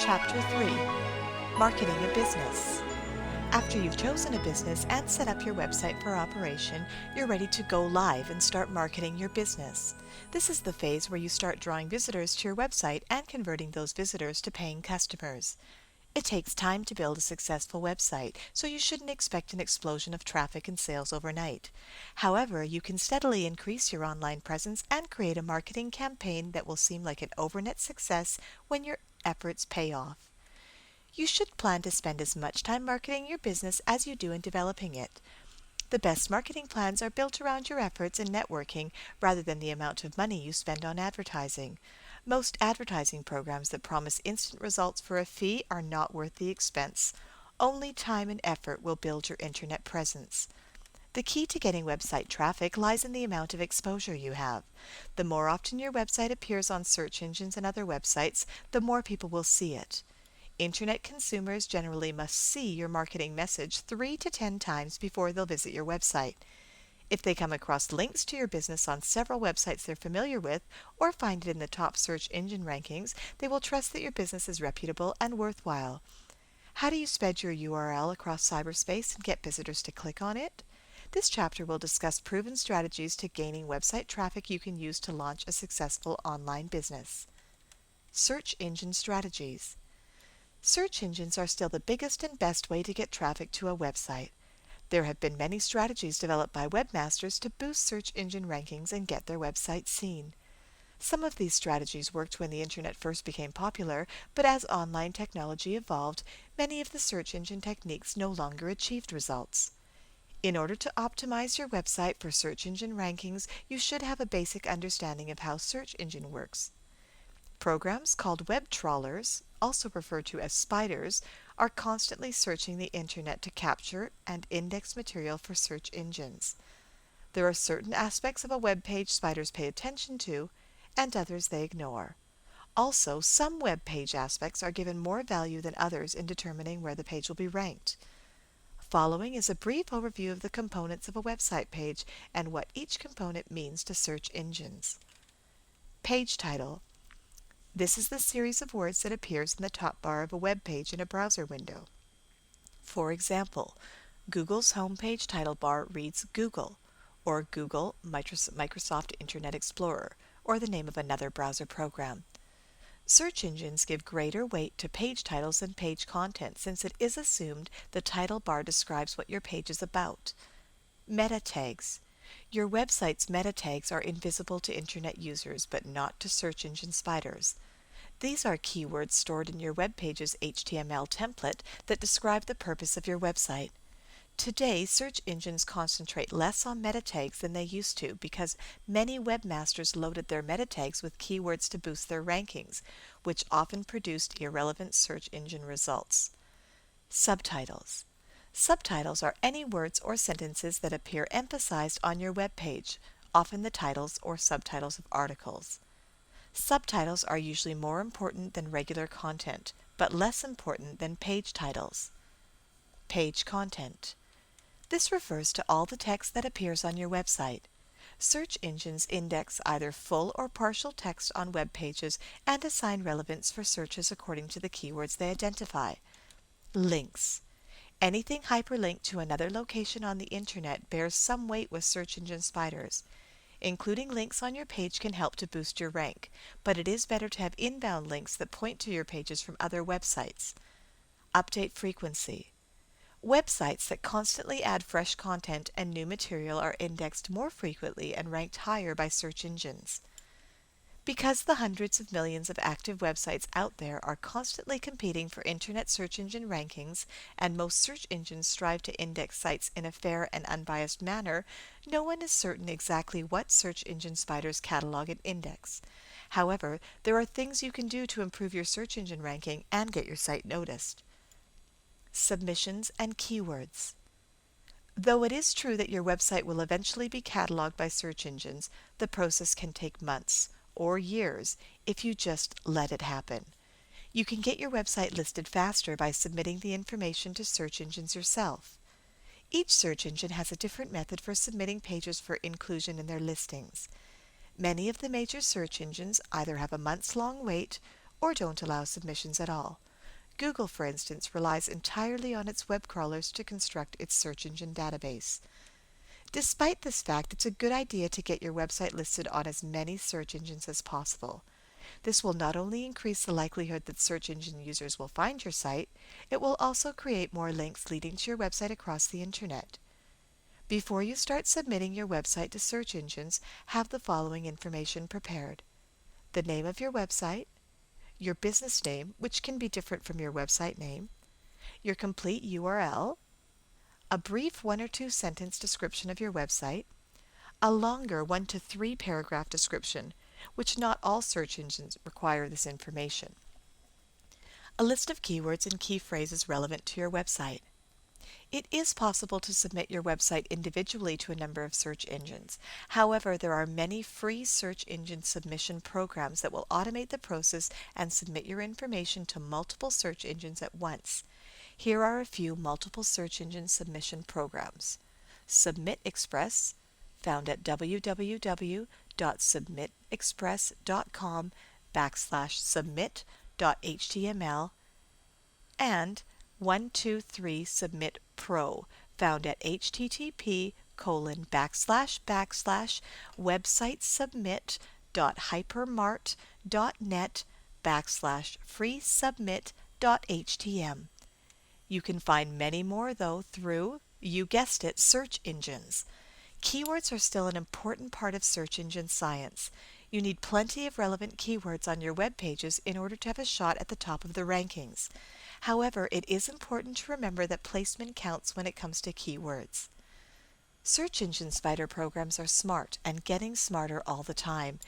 Chapter 3. Marketing a Business. After you've chosen a business and set up your website for operation, you're ready to go live and start marketing your business. This is the phase where you start drawing visitors to your website and converting those visitors to paying customers. It takes time to build a successful website, so you shouldn't expect an explosion of traffic and sales overnight. However, you can steadily increase your online presence and create a marketing campaign that will seem like an overnight success when your efforts pay off. You should plan to spend as much time marketing your business as you do in developing it. The best marketing plans are built around your efforts in networking rather than the amount of money you spend on advertising. Most advertising programs that promise instant results for a fee are not worth the expense. Only time and effort will build your internet presence. The key to getting website traffic lies in the amount of exposure you have. The more often your website appears on search engines and other websites, the more people will see it. Internet consumers generally must see your marketing message 3 to 10 times before they'll visit your website. If they come across links to your business on several websites they're familiar with, or find it in the top search engine rankings, they will trust that your business is reputable and worthwhile. How do you spread your URL across cyberspace and get visitors to click on it? This chapter will discuss proven strategies to gaining website traffic you can use to launch a successful online business. Search engine strategies. Search engines are still the biggest and best way to get traffic to a website. There have been many strategies developed by webmasters to boost search engine rankings and get their websites seen. Some of these strategies worked when the internet first became popular, but as online technology evolved, many of the search engine techniques no longer achieved results. In order to optimize your website for search engine rankings, you should have a basic understanding of how search engine works. Programs called web trawlers, also referred to as spiders, are constantly searching the internet to capture and index material for search engines. There are certain aspects of a web page spiders pay attention to, and others they ignore. Also, some web page aspects are given more value than others in determining where the page will be ranked. Following is a brief overview of the components of a website page and what each component means to search engines. Page title. This is the series of words that appears in the top bar of a web page in a browser window. For example, Google's homepage title bar reads Google, or Google Microsoft Internet Explorer, or the name of another browser program. Search engines give greater weight to page titles than page content since it is assumed the title bar describes what your page is about. Meta tags. Your website's meta tags are invisible to internet users but not to search engine spiders. These are keywords stored in your web page's HTML template that describe the purpose of your website. Today, search engines concentrate less on meta tags than they used to because many webmasters loaded their meta tags with keywords to boost their rankings, which often produced irrelevant search engine results. Subtitles. Subtitles are any words or sentences that appear emphasized on your web page, often the titles or subtitles of articles. Subtitles are usually more important than regular content, but less important than page titles. Page content. This refers to all the text that appears on your website. Search engines index either full or partial text on web pages and assign relevance for searches according to the keywords they identify. Links. Anything hyperlinked to another location on the internet bears some weight with search engine spiders. Including links on your page can help to boost your rank, but it is better to have inbound links that point to your pages from other websites. Update frequency. Websites that constantly add fresh content and new material are indexed more frequently and ranked higher by search engines. Because the hundreds of millions of active websites out there are constantly competing for internet search engine rankings, and most search engines strive to index sites in a fair and unbiased manner, no one is certain exactly what search engine spiders catalog and index. However, there are things you can do to improve your search engine ranking and get your site noticed. Submissions and keywords. Though it is true that your website will eventually be cataloged by search engines, the process can take months or years if you just let it happen. You can get your website listed faster by submitting the information to search engines yourself. Each search engine has a different method for submitting pages for inclusion in their listings. Many of the major search engines either have a months-long wait or don't allow submissions at all. Google, for instance, relies entirely on its web crawlers to construct its search engine database. Despite this fact, it's a good idea to get your website listed on as many search engines as possible. This will not only increase the likelihood that search engine users will find your site, it will also create more links leading to your website across the internet. Before you start submitting your website to search engines, have the following information prepared: the name of your website, your business name, which can be different from your website name, your complete URL, a brief 1 or 2 sentence description of your website, a longer 1 to 3 paragraph description, which not all search engines require this information, a list of keywords and key phrases relevant to your website. It is possible to submit your website individually to a number of search engines. However, there are many free search engine submission programs that will automate the process and submit your information to multiple search engines at once. Here are a few multiple search engine submission programs. Submit Express, found at www.submitexpress.com/submit.html, and 123 Submit Pro, found at http://websitesubmit.hypermart.net/freesubmit.htm. You can find many more, though, through, you guessed it, search engines. Keywords are still an important part of search engine science. You need plenty of relevant keywords on your web pages in order to have a shot at the top of the rankings. However, it is important to remember that placement counts when it comes to keywords. Search engine spider programs are smart and getting smarter all the time.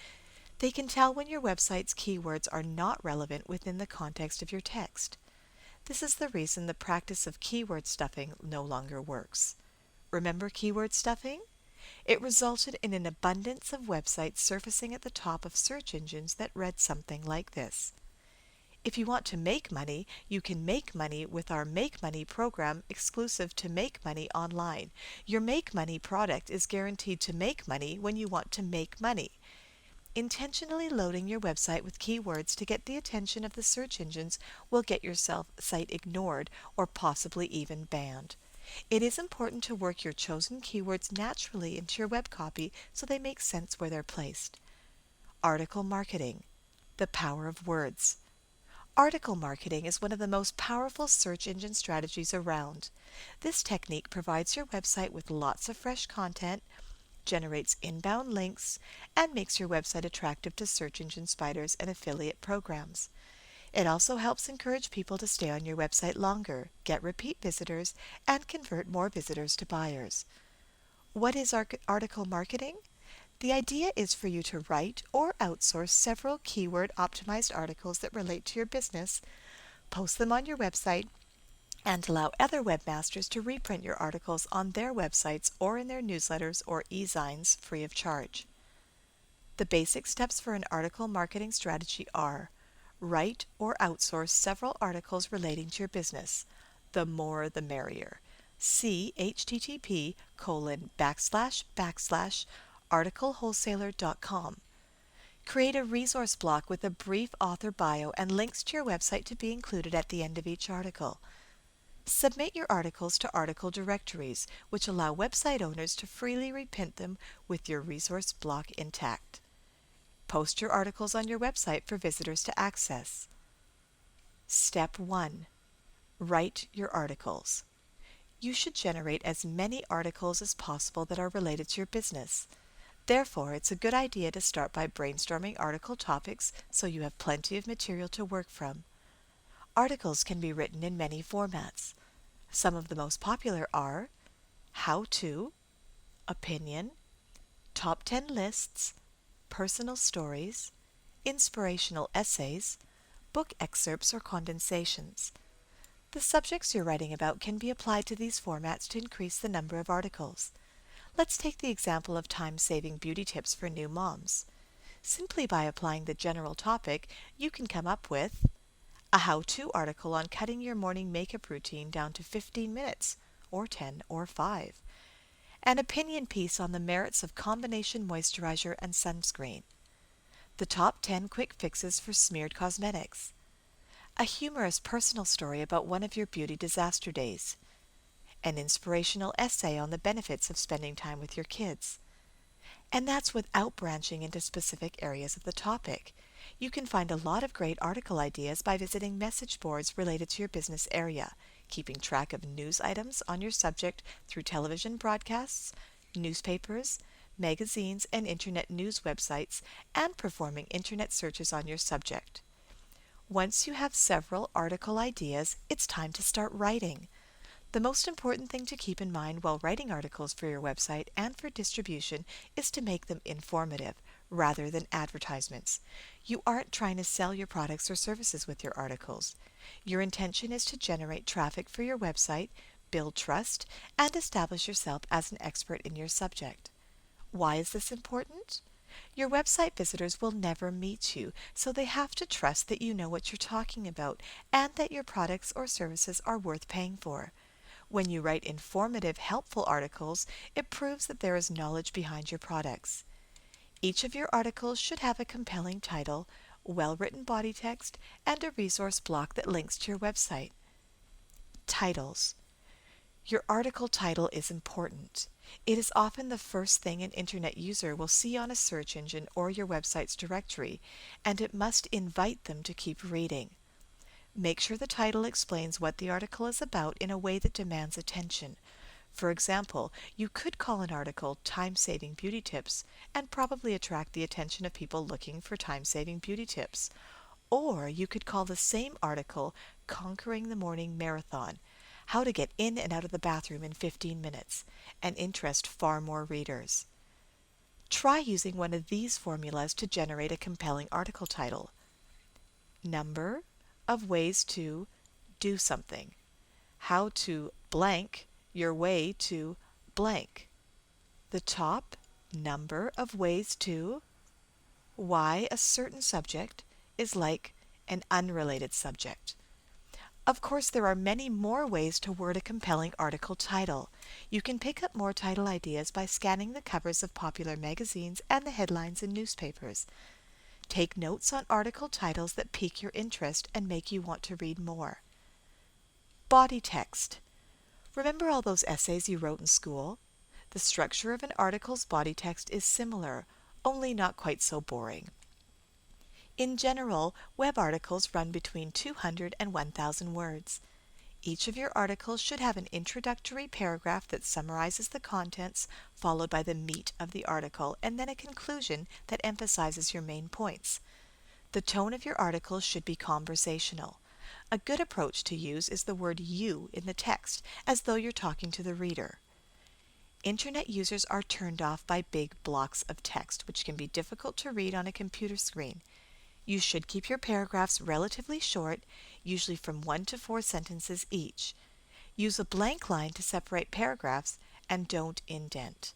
They can tell when your website's keywords are not relevant within the context of your text. This is the reason the practice of keyword stuffing no longer works. Remember keyword stuffing? It resulted in an abundance of websites surfacing at the top of search engines that read something like this: if you want to make money, you can make money with our Make Money program exclusive to Make Money Online. Your Make Money product is guaranteed to make money when you want to make money. Intentionally loading your website with keywords to get the attention of the search engines will get your site ignored or possibly even banned. It is important to work your chosen keywords naturally into your web copy so they make sense where they're placed. Article marketing. The power of words. Article marketing is one of the most powerful search engine strategies around. This technique provides your website with lots of fresh content, generates inbound links, and makes your website attractive to search engine spiders and affiliate programs. It also helps encourage people to stay on your website longer, get repeat visitors, and convert more visitors to buyers. What is article marketing? The idea is for you to write or outsource several keyword-optimized articles that relate to your business, post them on your website, and allow other webmasters to reprint your articles on their websites or in their newsletters or e-zines free of charge. The basic steps for an article marketing strategy are: write or outsource several articles relating to your business. The more the merrier. See http://articlewholesaler.com. Create a resource block with a brief author bio and links to your website to be included at the end of each article. Submit your articles to article directories, which allow website owners to freely reprint them with your resource block intact. Post your articles on your website for visitors to access. Step 1. Write your articles. You should generate as many articles as possible that are related to your business. Therefore, it's a good idea to start by brainstorming article topics so you have plenty of material to work from. Articles can be written in many formats. Some of the most popular are how-to, opinion, top 10 lists, personal stories, inspirational essays, book excerpts or condensations. The subjects you're writing about can be applied to these formats to increase the number of articles. Let's take the example of time-saving beauty tips for new moms. Simply by applying the general topic, you can come up with a how-to article on cutting your morning makeup routine down to 15 minutes, or 10 or 5. An opinion piece on the merits of combination moisturizer and sunscreen. The top 10 quick fixes for smeared cosmetics. a humorous personal story about one of your beauty disaster days, an inspirational essay on the benefits of spending time with your kids. And that's without branching into specific areas of the topic. You can find a lot of great article ideas by visiting message boards related to your business area, keeping track of news items on your subject through television broadcasts, newspapers, magazines, and internet news websites, and performing internet searches on your subject. Once you have several article ideas, it's time to start writing. The most important thing to keep in mind while writing articles for your website and for distribution is to make them informative rather than advertisements. You aren't trying to sell your products or services with your articles. Your intention is to generate traffic for your website, build trust, and establish yourself as an expert in your subject. Why is this important? Your website visitors will never meet you, so they have to trust that you know what you're talking about and that your products or services are worth paying for. When you write informative, helpful articles, it proves that there is knowledge behind your products. Each of your articles should have a compelling title, well-written body text, and a resource block that links to your website. Titles. Your article title is important. It is often the first thing an internet user will see on a search engine or your website's directory, and it must invite them to keep reading. Make sure the title explains what the article is about in a way that demands attention. For example, you could call an article Time-Saving Beauty Tips and probably attract the attention of people looking for time-saving beauty tips. Or you could call the same article Conquering the Morning Marathon, How to Get In and Out of the Bathroom in 15 Minutes, and interest far more readers. Try using one of these formulas to generate a compelling article title. Number of ways to do something. How to blank your way to blank. The top number of ways to. Why a certain subject is like an unrelated subject. Of course, there are many more ways to word a compelling article title. You can pick up more title ideas by scanning the covers of popular magazines and the headlines in newspapers. Take notes on article titles that pique your interest and make you want to read more. Body text. Remember all those essays you wrote in school? The structure of an article's body text is similar, only not quite so boring. In general, web articles run between 200 and 1,000 words. Each of your articles should have an introductory paragraph that summarizes the contents, followed by the meat of the article, and then a conclusion that emphasizes your main points. The tone of your articles should be conversational. A good approach to use is the word you in the text, as though you're talking to the reader. Internet users are turned off by big blocks of text, which can be difficult to read on a computer screen. You should keep your paragraphs relatively short, usually from 1 to 4 sentences each. Use a blank line to separate paragraphs and don't indent.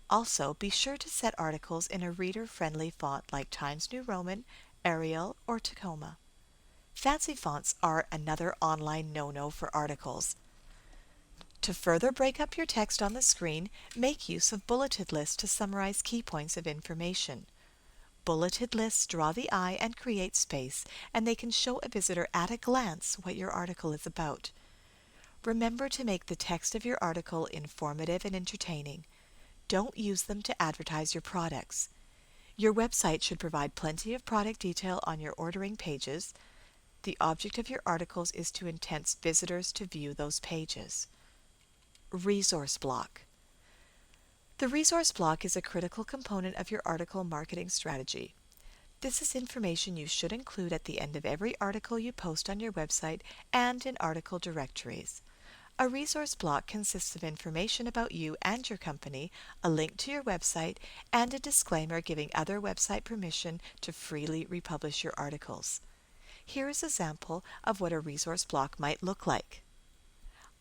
Also, be sure to set articles in a reader-friendly font like Times New Roman, Arial, or Tacoma. Fancy fonts are another online no-no for articles. To further break up your text on the screen, make use of bulleted lists to summarize key points of information. Bulleted lists draw the eye and create space, and they can show a visitor at a glance what your article is about. Remember to make the text of your article informative and entertaining. Don't use them to advertise your products. Your website should provide plenty of product detail on your ordering pages. The object of your articles is to entice visitors to view those pages. Resource block. The resource block is a critical component of your article marketing strategy. This is information you should include at the end of every article you post on your website and in article directories. A resource block consists of information about you and your company, a link to your website, and a disclaimer giving other website permission to freely republish your articles. Here is an example of what a resource block might look like.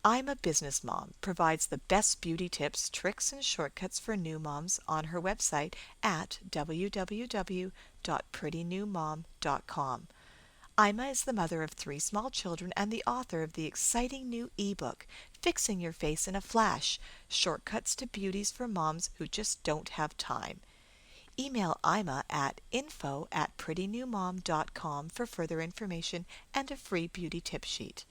I'm a Business Mom provides the best beauty tips, tricks, and shortcuts for new moms on her website at www.prettynewmom.com. Ima is the mother of 3 small children and the author of the exciting new ebook, Fixing Your Face in a Flash, Shortcuts to Beauties for Moms Who Just Don't Have Time. Email Ima at info@prettynewmom.com for further information and a free beauty tip sheet.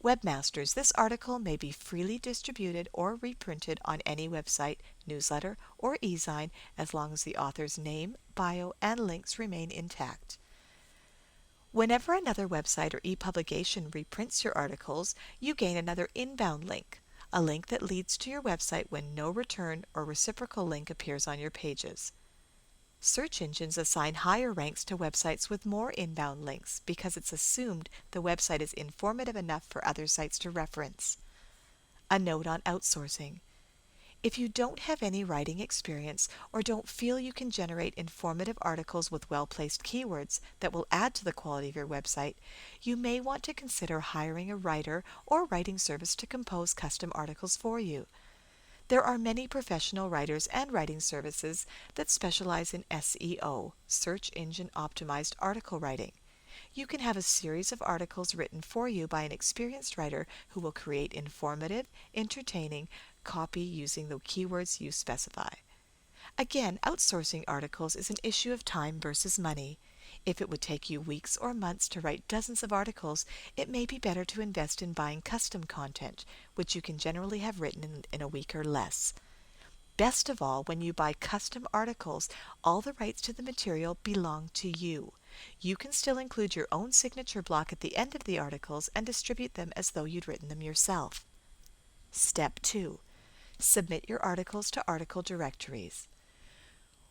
Webmasters, this article may be freely distributed or reprinted on any website, newsletter, or e-zine as long as the author's name, bio, and links remain intact. Whenever another website or e-publication reprints your articles, you gain another inbound link, a link that leads to your website when no return or reciprocal link appears on your pages. Search engines assign higher ranks to websites with more inbound links because it's assumed the website is informative enough for other sites to reference. A note on outsourcing. If you don't have any writing experience or don't feel you can generate informative articles with well-placed keywords that will add to the quality of your website, you may want to consider hiring a writer or writing service to compose custom articles for you. There are many professional writers and writing services that specialize in SEO, search engine optimized article writing. You can have a series of articles written for you by an experienced writer who will create informative, entertaining copy using the keywords you specify. Again, outsourcing articles is an issue of time versus money. If it would take you weeks or months to write dozens of articles, it may be better to invest in buying custom content, which you can generally have written in a week or less. Best of all, when you buy custom articles, all the rights to the material belong to you. You can still include your own signature block at the end of the articles and distribute them as though you'd written them yourself. Step 2. Submit your articles to article directories.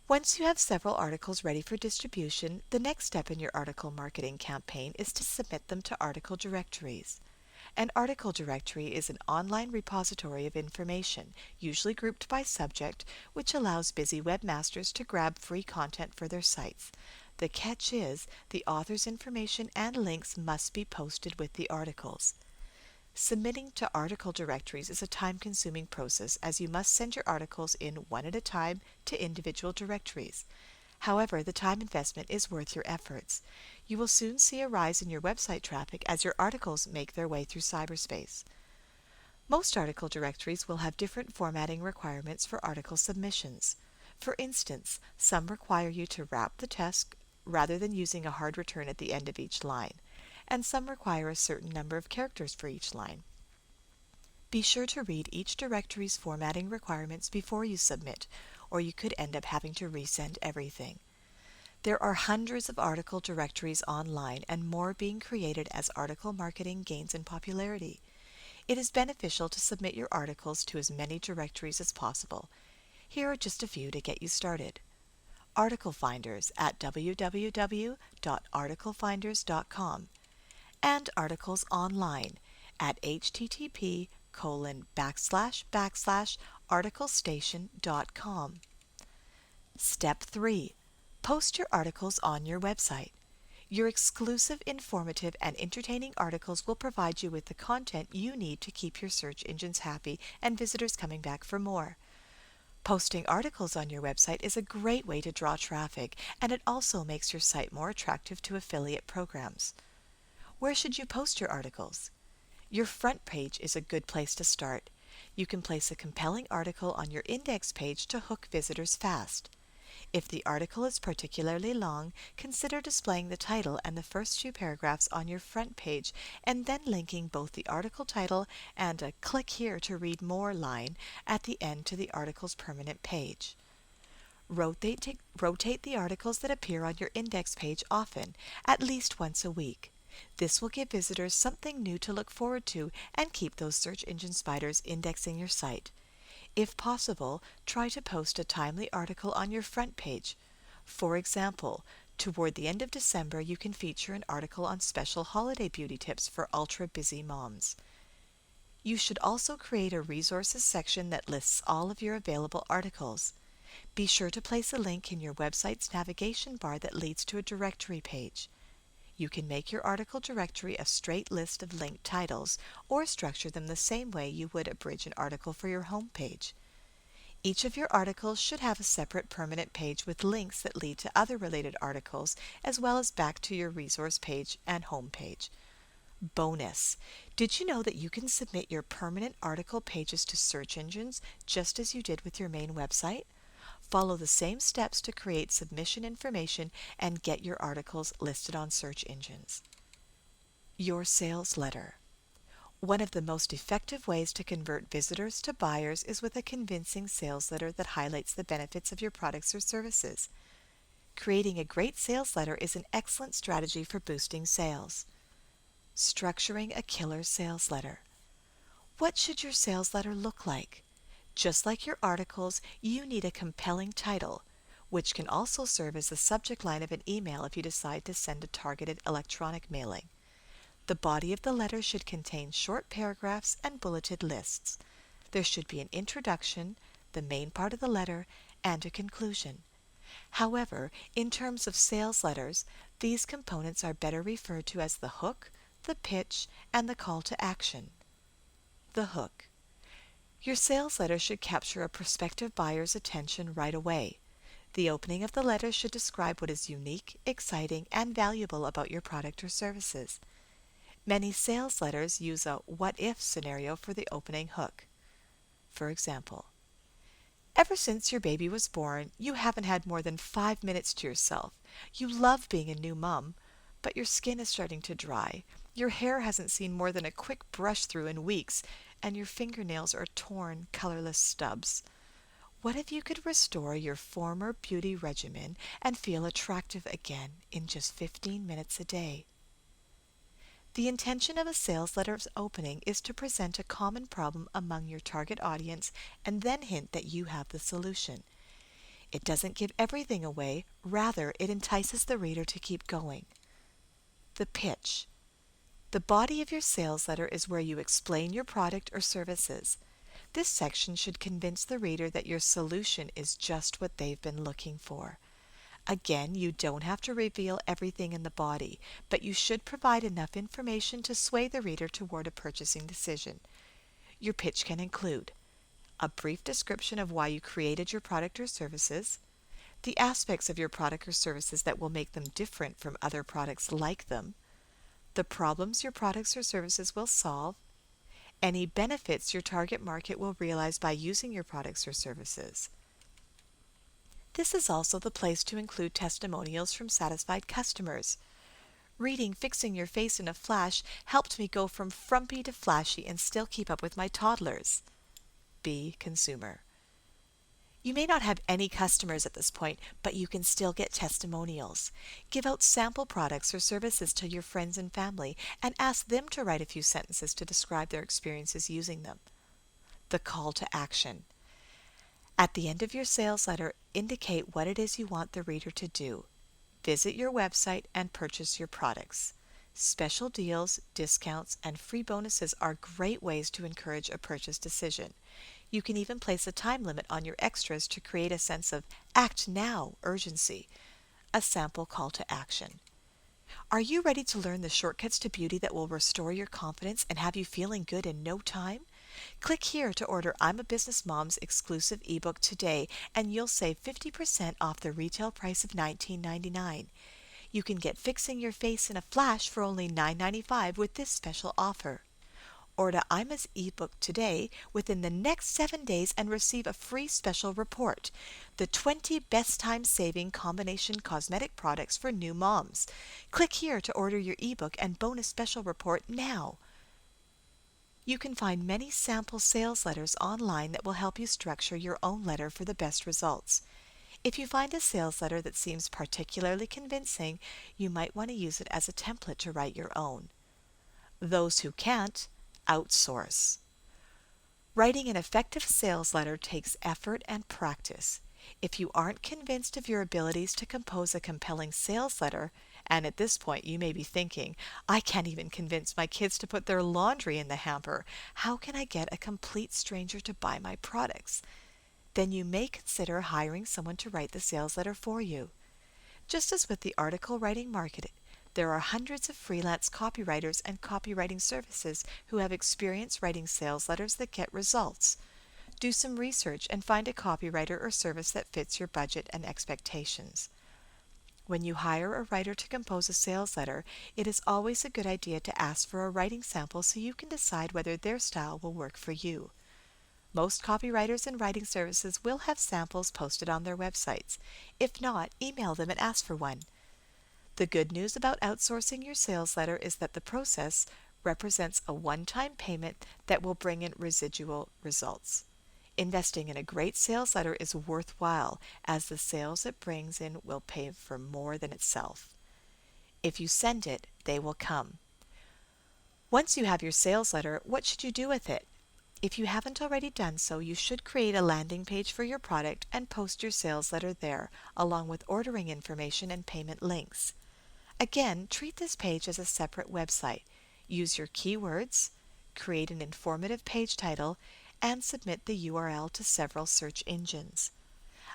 Once you have several articles ready for distribution, the next step in your article marketing campaign is to submit them to article directories. An article directory is an online repository of information, usually grouped by subject, which allows busy webmasters to grab free content for their sites. The catch is, the author's information and links must be posted with the articles. Submitting to article directories is a time-consuming process as you must send your articles in one at a time to individual directories. However, the time investment is worth your efforts. You will soon see a rise in your website traffic as your articles make their way through cyberspace. Most article directories will have different formatting requirements for article submissions. For instance, some require you to wrap the text rather than using a hard return at the end of each line, and some require a certain number of characters for each line. Be sure to read each directory's formatting requirements before you submit, or you could end up having to resend everything. There are hundreds of article directories online and more being created as article marketing gains in popularity. It is beneficial to submit your articles to as many directories as possible. Here are just a few to get you started. Article Finders at www.articlefinders.com and Articles Online at http://articlestation.com. Step 3. Post your articles on your website. Your exclusive, informative, and entertaining articles will provide you with the content you need to keep your search engines happy and visitors coming back for more. Posting articles on your website is a great way to draw traffic, and it also makes your site more attractive to affiliate programs. Where should you post your articles? Your front page is a good place to start. You can place a compelling article on your index page to hook visitors fast. If the article is particularly long, consider displaying the title and the first few paragraphs on your front page and then linking both the article title and a "click here to read more" line at the end to the article's permanent page. Rotate the articles that appear on your index page often, at least once a week. This will give visitors something new to look forward to and keep those search engine spiders indexing your site. If possible, try to post a timely article on your front page. For example, toward the end of December, you can feature an article on special holiday beauty tips for ultra-busy moms. You should also create a resources section that lists all of your available articles. Be sure to place a link in your website's navigation bar that leads to a directory page. You can make your article directory a straight list of linked titles, or structure them the same way you would abridge an article for your home page. Each of your articles should have a separate permanent page with links that lead to other related articles, as well as back to your resource page and home page. Bonus! Did you know that you can submit your permanent article pages to search engines just as you did with your main website? Follow the same steps to create submission information and get your articles listed on search engines. Your sales letter. One of the most effective ways to convert visitors to buyers is with a convincing sales letter that highlights the benefits of your products or services. Creating a great sales letter is an excellent strategy for boosting sales. Structuring a killer sales letter. What should your sales letter look like? Just like your articles, you need a compelling title, which can also serve as the subject line of an email if you decide to send a targeted electronic mailing. The body of the letter should contain short paragraphs and bulleted lists. There should be an introduction, the main part of the letter, and a conclusion. However, in terms of sales letters, these components are better referred to as the hook, the pitch, and the call to action. The hook. Your sales letter should capture a prospective buyer's attention right away. The opening of the letter should describe what is unique, exciting, and valuable about your product or services. Many sales letters use a what-if scenario for the opening hook. For example, ever since your baby was born, you haven't had more than 5 minutes to yourself. You love being a new mom, but your skin is starting to dry. Your hair hasn't seen more than a quick brush through in weeks, and your fingernails are torn, colorless stubs. What if you could restore your former beauty regimen and feel attractive again in just 15 minutes a day? The intention of a sales letter's opening is to present a common problem among your target audience and then hint that you have the solution. It doesn't give everything away, rather it entices the reader to keep going. The pitch. The body of your sales letter is where you explain your product or services. This section should convince the reader that your solution is just what they've been looking for. Again, you don't have to reveal everything in the body, but you should provide enough information to sway the reader toward a purchasing decision. Your pitch can include a brief description of why you created your product or services, the aspects of your product or services that will make them different from other products like them, the problems your products or services will solve, any benefits your target market will realize by using your products or services. This is also the place to include testimonials from satisfied customers. Reading Fixing Your Face in a Flash helped me go from frumpy to flashy and still keep up with my toddlers. Be consumer. You may not have any customers at this point, but you can still get testimonials. Give out sample products or services to your friends and family and ask them to write a few sentences to describe their experiences using them. The call to action. At the end of your sales letter, indicate what it is you want the reader to do. Visit your website and purchase your products. Special deals, discounts, and free bonuses are great ways to encourage a purchase decision. You can even place a time limit on your extras to create a sense of act now urgency. A sample call to action. Are you ready to learn the shortcuts to beauty that will restore your confidence and have you feeling good in no time? Click here to order I'm a Business Mom's exclusive ebook today, and you'll save 50% off the retail price of $19.99. You can get Fixing Your Face in a Flash for only $9.95 with this special offer. Order Ima's ebook today within the next 7 days and receive a free special report, the 20 best time saving combination cosmetic products for new moms. Click here to order your ebook and bonus special report now. You can find many sample sales letters online that will help you structure your own letter for the best results. If you find a sales letter that seems particularly convincing, you might want to use it as a template to write your own. Those who can't, outsource. Writing an effective sales letter takes effort and practice. If you aren't convinced of your abilities to compose a compelling sales letter, and at this point you may be thinking, I can't even convince my kids to put their laundry in the hamper. How can I get a complete stranger to buy my products? Then you may consider hiring someone to write the sales letter for you. Just as with the article writing market, there are hundreds of freelance copywriters and copywriting services who have experience writing sales letters that get results. Do some research and find a copywriter or service that fits your budget and expectations. When you hire a writer to compose a sales letter, it is always a good idea to ask for a writing sample so you can decide whether their style will work for you. Most copywriters and writing services will have samples posted on their websites. If not, email them and ask for one. The good news about outsourcing your sales letter is that the process represents a one-time payment that will bring in residual results. Investing in a great sales letter is worthwhile, as the sales it brings in will pay for more than itself. If you send it, they will come. Once you have your sales letter, what should you do with it? If you haven't already done so, you should create a landing page for your product and post your sales letter there, along with ordering information and payment links. Again, treat this page as a separate website. Use your keywords, create an informative page title, and submit the URL to several search engines.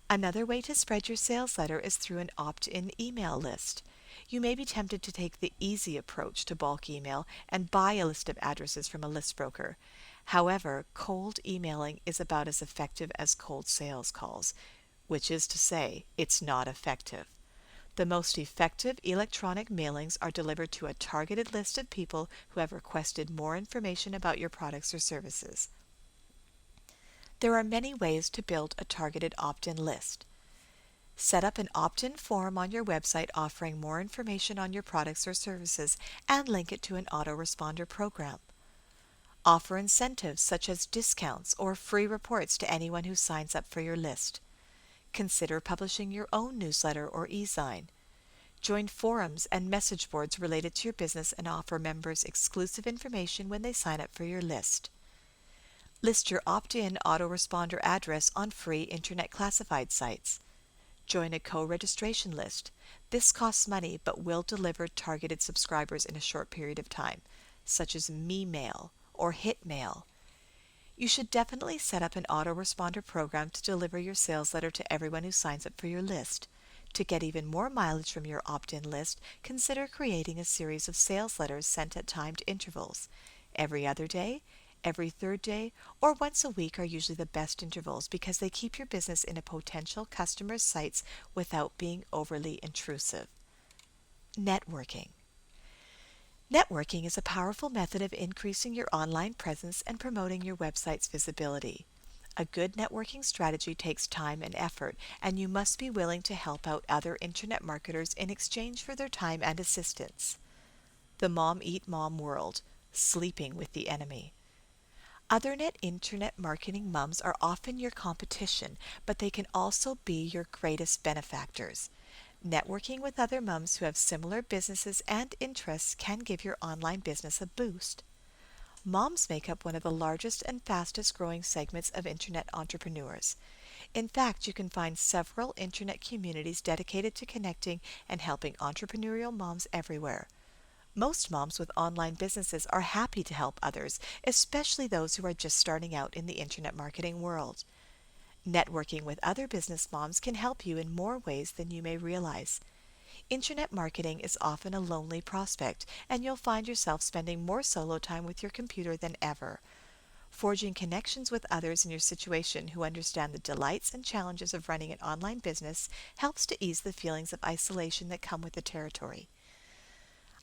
Another way to spread your sales letter is through an opt-in email list. You may be tempted to take the easy approach to bulk email and buy a list of addresses from a list broker. However, cold emailing is about as effective as cold sales calls, which is to say, it's not effective. The most effective electronic mailings are delivered to a targeted list of people who have requested more information about your products or services. There are many ways to build a targeted opt-in list. Set up an opt-in form on your website offering more information on your products or services and link it to an autoresponder program. Offer incentives such as discounts or free reports to anyone who signs up for your list. Consider publishing your own newsletter or e-zine. Join forums and message boards related to your business and offer members exclusive information when they sign up for your list. List your opt-in autoresponder address on free internet classified sites. Join a co-registration list. This costs money but will deliver targeted subscribers in a short period of time, such as MeMail or HitMail. You should definitely set up an autoresponder program to deliver your sales letter to everyone who signs up for your list. To get even more mileage from your opt-in list, consider creating a series of sales letters sent at timed intervals. Every other day, every third day, or once a week are usually the best intervals because they keep your business in a potential customer's sights without being overly intrusive. Networking. Networking is a powerful method of increasing your online presence and promoting your website's visibility. A good networking strategy takes time and effort, and you must be willing to help out other internet marketers in exchange for their time and assistance. The Mom Eat Mom world, sleeping with the enemy. Other internet marketing moms are often your competition, but they can also be your greatest benefactors. Networking with other moms who have similar businesses and interests can give your online business a boost. Moms make up one of the largest and fastest growing segments of internet entrepreneurs. In fact, you can find several internet communities dedicated to connecting and helping entrepreneurial moms everywhere. Most moms with online businesses are happy to help others, especially those who are just starting out in the internet marketing world. Networking with other business moms can help you in more ways than you may realize. Internet marketing is often a lonely prospect, and you'll find yourself spending more solo time with your computer than ever. Forging connections with others in your situation who understand the delights and challenges of running an online business helps to ease the feelings of isolation that come with the territory.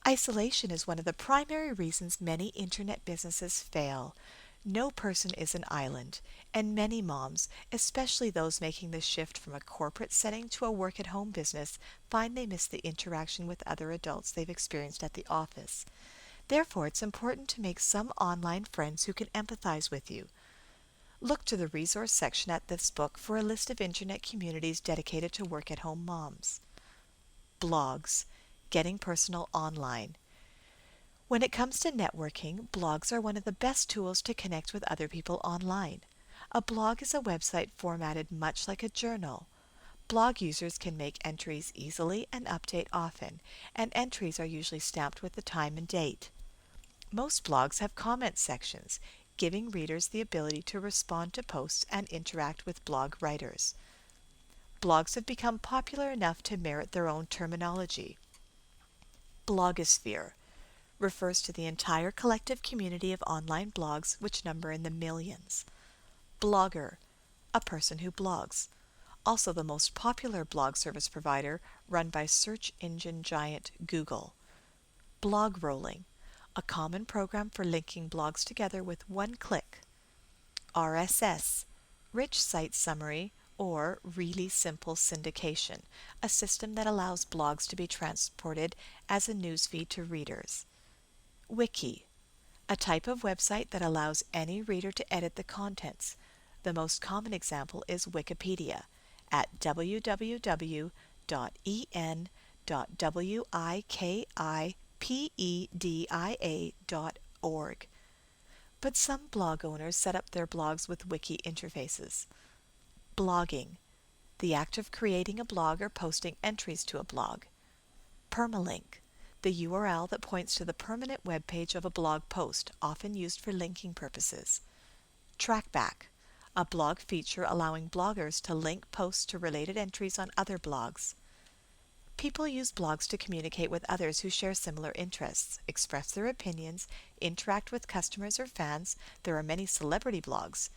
Isolation is one of the primary reasons many internet businesses fail. No person is an island, and many moms, especially those making the shift from a corporate setting to a work-at-home business, find they miss the interaction with other adults they've experienced at the office. Therefore, it's important to make some online friends who can empathize with you. Look to the resource section at this book for a list of internet communities dedicated to work-at-home moms. Blogs. Getting personal online. When it comes to networking, blogs are one of the best tools to connect with other people online. A blog is a website formatted much like a journal. Blog users can make entries easily and update often, and entries are usually stamped with the time and date. Most blogs have comment sections, giving readers the ability to respond to posts and interact with blog writers. Blogs have become popular enough to merit their own terminology. Blogosphere refers to the entire collective community of online blogs which number in the millions. Blogger, a person who blogs. Also the most popular blog service provider run by search engine giant Google. Blog rolling, a common program for linking blogs together with one click. RSS, Rich Site Summary, or Really Simple Syndication, a system that allows blogs to be transported as a newsfeed to readers. Wiki, a type of website that allows any reader to edit the contents. The most common example is Wikipedia at www.en.wikipedia.org. But some blog owners set up their blogs with wiki interfaces. Blogging, the act of creating a blog or posting entries to a blog. Permalink, the URL that points to the permanent web page of a blog post, often used for linking purposes. Trackback, a blog feature allowing bloggers to link posts to related entries on other blogs. People use blogs to communicate with others who share similar interests, express their opinions, interact with customers or fans. There are many celebrity blogs,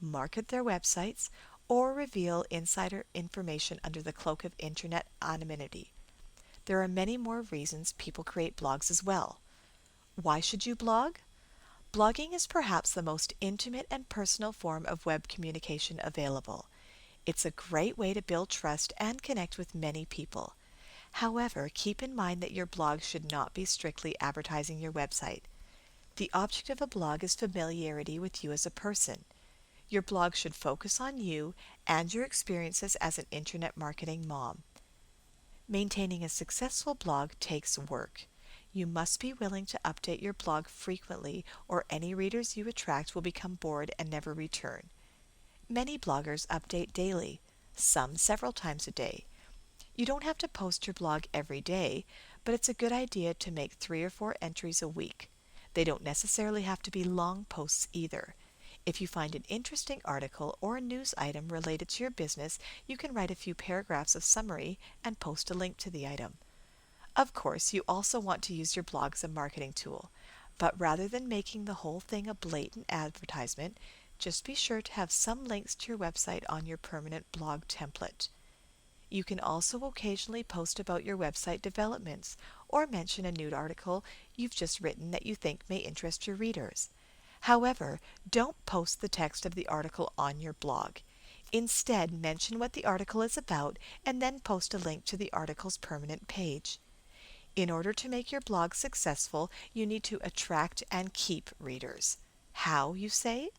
market their websites, or reveal insider information under the cloak of internet anonymity. There are many more reasons people create blogs as well. Why should you blog? Blogging is perhaps the most intimate and personal form of web communication available. It's a great way to build trust and connect with many people. However, keep in mind that your blog should not be strictly advertising your website. The object of a blog is familiarity with you as a person. Your blog should focus on you and your experiences as an internet marketing mom. Maintaining a successful blog takes work. You must be willing to update your blog frequently, or any readers you attract will become bored and never return. Many bloggers update daily, some several times a day. You don't have to post your blog every day, but it's a good idea to make 3 or 4 entries a week. They don't necessarily have to be long posts either. If you find an interesting article or a news item related to your business, you can write a few paragraphs of summary and post a link to the item. Of course, you also want to use your blog as a marketing tool, but rather than making the whole thing a blatant advertisement, just be sure to have some links to your website on your permanent blog template. You can also occasionally post about your website developments or mention a new article you've just written that you think may interest your readers. However, don't post the text of the article on your blog. Instead, mention what the article is about and then post a link to the article's permanent page. In order to make your blog successful, you need to attract and keep readers. How, you say?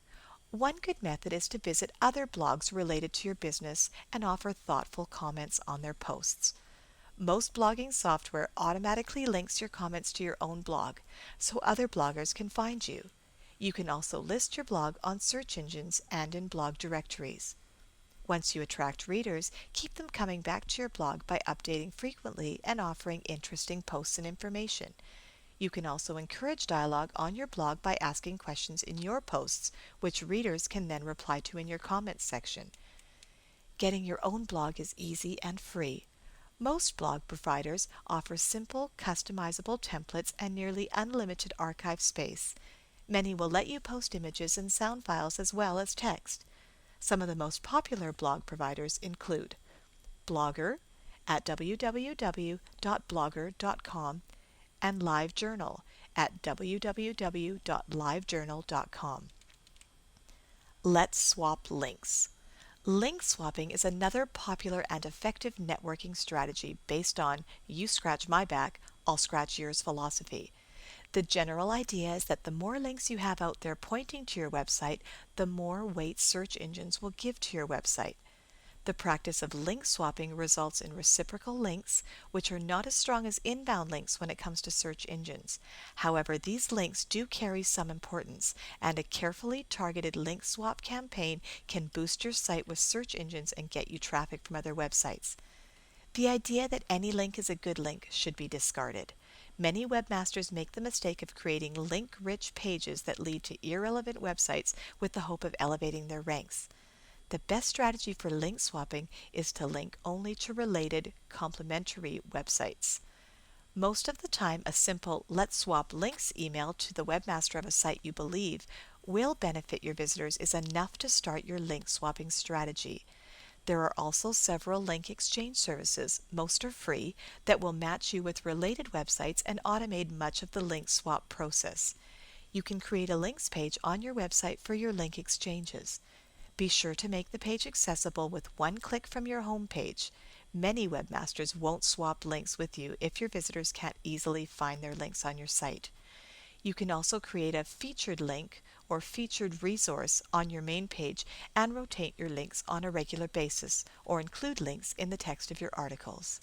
One good method is to visit other blogs related to your business and offer thoughtful comments on their posts. Most blogging software automatically links your comments to your own blog, so other bloggers can find you. You can also list your blog on search engines and in blog directories. Once you attract readers, keep them coming back to your blog by updating frequently and offering interesting posts and information. You can also encourage dialogue on your blog by asking questions in your posts, which readers can then reply to in your comments section. Getting your own blog is easy and free. Most blog providers offer simple, customizable templates and nearly unlimited archive space. Many will let you post images and sound files as well as text. Some of the most popular blog providers include Blogger at www.blogger.com and LiveJournal at www.livejournal.com. Let's swap links. Link swapping is another popular and effective networking strategy based on you scratch my back, I'll scratch yours philosophy. The general idea is that the more links you have out there pointing to your website, the more weight search engines will give to your website. The practice of link swapping results in reciprocal links, which are not as strong as inbound links when it comes to search engines. However, these links do carry some importance, and a carefully targeted link swap campaign can boost your site with search engines and get you traffic from other websites. The idea that any link is a good link should be discarded. Many webmasters make the mistake of creating link-rich pages that lead to irrelevant websites with the hope of elevating their ranks. The best strategy for link swapping is to link only to related, complementary websites. Most of the time, a simple "Let's swap links" email to the webmaster of a site you believe will benefit your visitors is enough to start your link swapping strategy. There are also several link exchange services, most are free, that will match you with related websites and automate much of the link swap process. You can create a links page on your website for your link exchanges. Be sure to make the page accessible with one click from your home page. Many webmasters won't swap links with you if your visitors can't easily find their links on your site. You can also create a featured link or featured resource on your main page and rotate your links on a regular basis, or include links in the text of your articles.